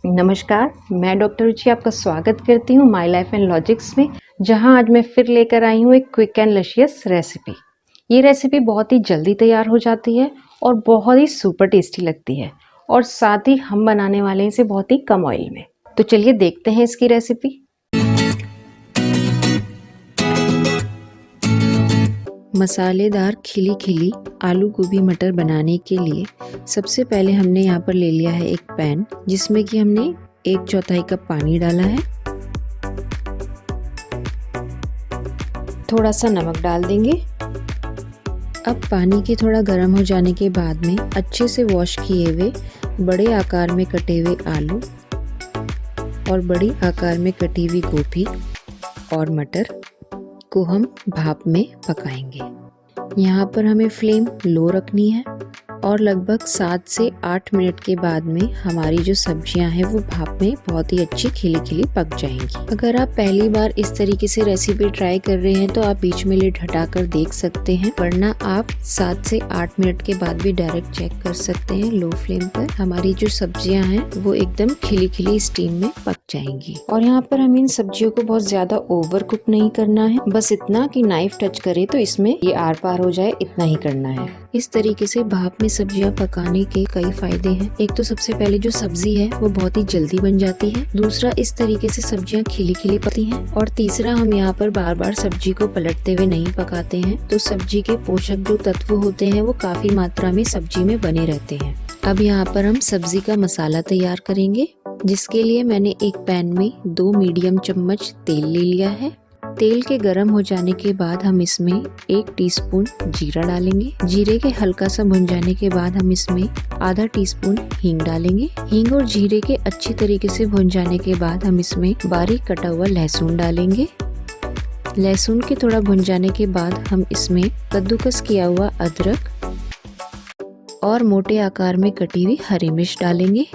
नमस्कार, मैं डॉक्टर रुचि आपका स्वागत करती हूँ माय लाइफ एंड लॉजिक्स में, जहाँ आज मैं फिर लेकर आई हूँ एक क्विक एंड लशियस रेसिपी। ये रेसिपी बहुत ही जल्दी तैयार हो जाती है और बहुत ही सुपर टेस्टी लगती है और साथ ही हम बनाने वाले हैं इसे बहुत ही कम ऑयल में। तो चलिए देखते हैं इसकी रेसिपी। मसालेदार खिली खिली आलू गोभी मटर बनाने के लिए सबसे पहले हमने यहाँ पर ले लिया है एक पैन, जिसमें कि हमने 1/4 कप पानी डाला है। थोड़ा सा नमक डाल देंगे। अब पानी के थोड़ा गर्म हो जाने के बाद में अच्छे से वॉश किए हुए बड़े आकार में कटे हुए आलू और बड़ी आकार में कटी हुई गोभी और मटर को हम भाप में पकाएंगे। यहाँ पर हमें फ्लेम लो रखनी है और लगभग 7 से 8 मिनट के बाद में हमारी जो सब्जियां हैं वो भाप में बहुत ही अच्छी खिली खिली पक जाएंगी। अगर आप पहली बार इस तरीके से रेसिपी ट्राई कर रहे हैं तो आप बीच में लिड हटाकर देख सकते हैं, वरना आप 7 से 8 मिनट के बाद भी डायरेक्ट चेक कर सकते हैं लो फ्लेम पर। हमारी जो सब्जियां हैं वो एकदम खिली खिली स्टीम में पक जाएंगी। और यहाँ पर हमें इन सब्जियों को बहुत ज्यादा ओवर कुक नहीं करना है, बस इतना कि नाइफ टच करे तो इसमें ये आर पार हो जाए, इतना ही करना है। इस तरीके से भाप में सब्जियां पकाने के कई फायदे हैं। एक तो सबसे पहले जो सब्जी है वो बहुत ही जल्दी बन जाती है, दूसरा इस तरीके से सब्जियां खिली खिली पकती हैं, और तीसरा हम यहाँ पर बार बार सब्जी को पलटते हुए नहीं पकाते हैं, तो सब्जी के पोषक जो तत्व होते हैं वो काफी मात्रा में सब्जी में बने रहते हैं। अब यहाँ पर हम सब्जी का मसाला तैयार करेंगे, जिसके लिए मैंने एक पैन में 2 मीडियम चम्मच तेल ले लिया है। तेल के गर्म हो जाने के बाद हम इसमें 1 टीस्पून जीरा डालेंगे। जीरे के हल्का सा भुन जाने के बाद हम इसमें आधा टीस्पून हींग डालेंगे। हींग और जीरे के अच्छी तरीके से भुन जाने के बाद हम इसमें बारीक कटा हुआ लहसुन डालेंगे। लहसुन के थोड़ा भुन जाने के बाद हम इसमें कद्दूकस किया हुआ अदरक और मोटे आकार में कटी हुई हरी मिर्च डालेंगे।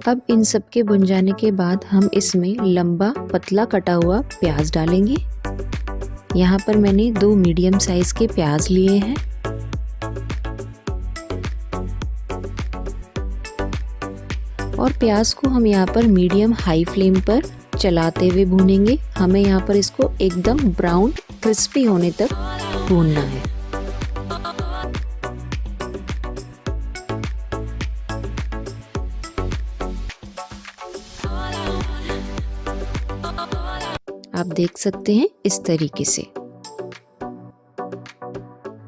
अब इन सब के भुन जाने के बाद हम इसमें लंबा पतला कटा हुआ प्याज डालेंगे। यहाँ पर मैंने 2 मीडियम साइज के प्याज लिए हैं। और प्याज को हम यहाँ पर मीडियम हाई फ्लेम पर चलाते हुए भूनेंगे। हमें यहाँ पर इसको एकदम ब्राउन क्रिस्पी होने तक भूनना है। आप देख सकते हैं इस तरीके से।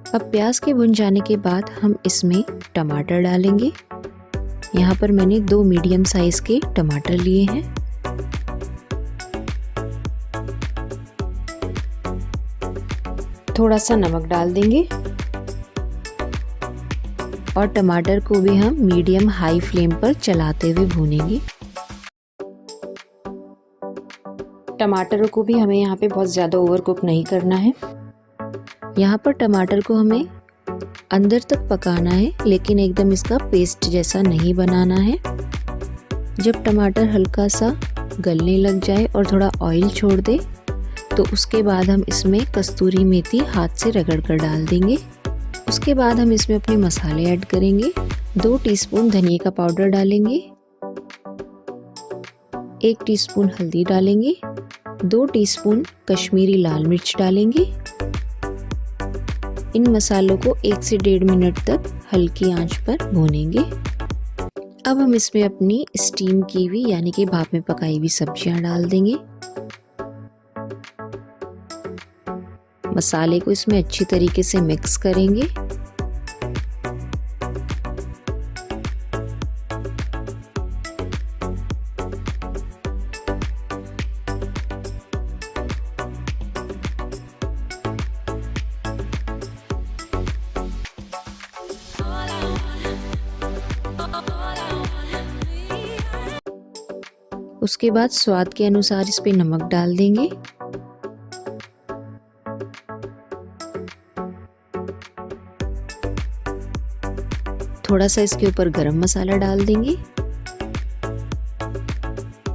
अब प्याज के भुन जाने के बाद हम इसमें टमाटर डालेंगे। यहाँ पर मैंने 2 मीडियम साइज के टमाटर लिए हैं। थोड़ा सा नमक डाल देंगे और टमाटर को भी हम मीडियम हाई फ्लेम पर चलाते हुए भूनेंगे। टमाटरों को भी हमें यहाँ पे बहुत ज़्यादा ओवर कुक नहीं करना है। यहाँ पर टमाटर को हमें अंदर तक पकाना है, लेकिन एकदम इसका पेस्ट जैसा नहीं बनाना है। जब टमाटर हल्का सा गलने लग जाए और थोड़ा ऑयल छोड़ दे, तो उसके बाद हम इसमें कस्तूरी मेथी हाथ से रगड़ कर डाल देंगे। उसके बाद हम इसमें अपने मसाले ऐड करेंगे। 2 टीस्पून धनिया का पाउडर डालेंगे, 1 टीस्पून हल्दी डालेंगे, 2 टीस्पून कश्मीरी लाल मिर्च डालेंगे। इन मसालों को 1 से 1.5 मिनट तक हल्की आंच पर भूनेंगे। अब हम इसमें अपनी स्टीम की हुई यानी कि भाप में पकाई हुई सब्जियां डाल देंगे। मसाले को इसमें अच्छी तरीके से मिक्स करेंगे। उसके बाद स्वाद के अनुसार इस पे नमक डाल देंगे। थोड़ा सा इसके ऊपर गरम मसाला डाल देंगे।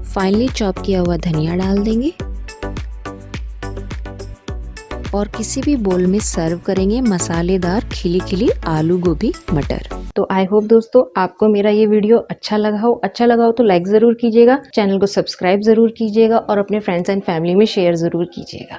फाइनली चॉप किया हुआ धनिया डाल देंगे और किसी भी बोल में सर्व करेंगे मसालेदार खिली खिली आलू गोभी मटर। तो आई होप दोस्तों आपको मेरा ये वीडियो अच्छा लगा हो तो लाइक ज़रूर कीजिएगा, चैनल को सब्सक्राइब ज़रूर कीजिएगा और अपने फ्रेंड्स एंड फैमिली में शेयर ज़रूर कीजिएगा।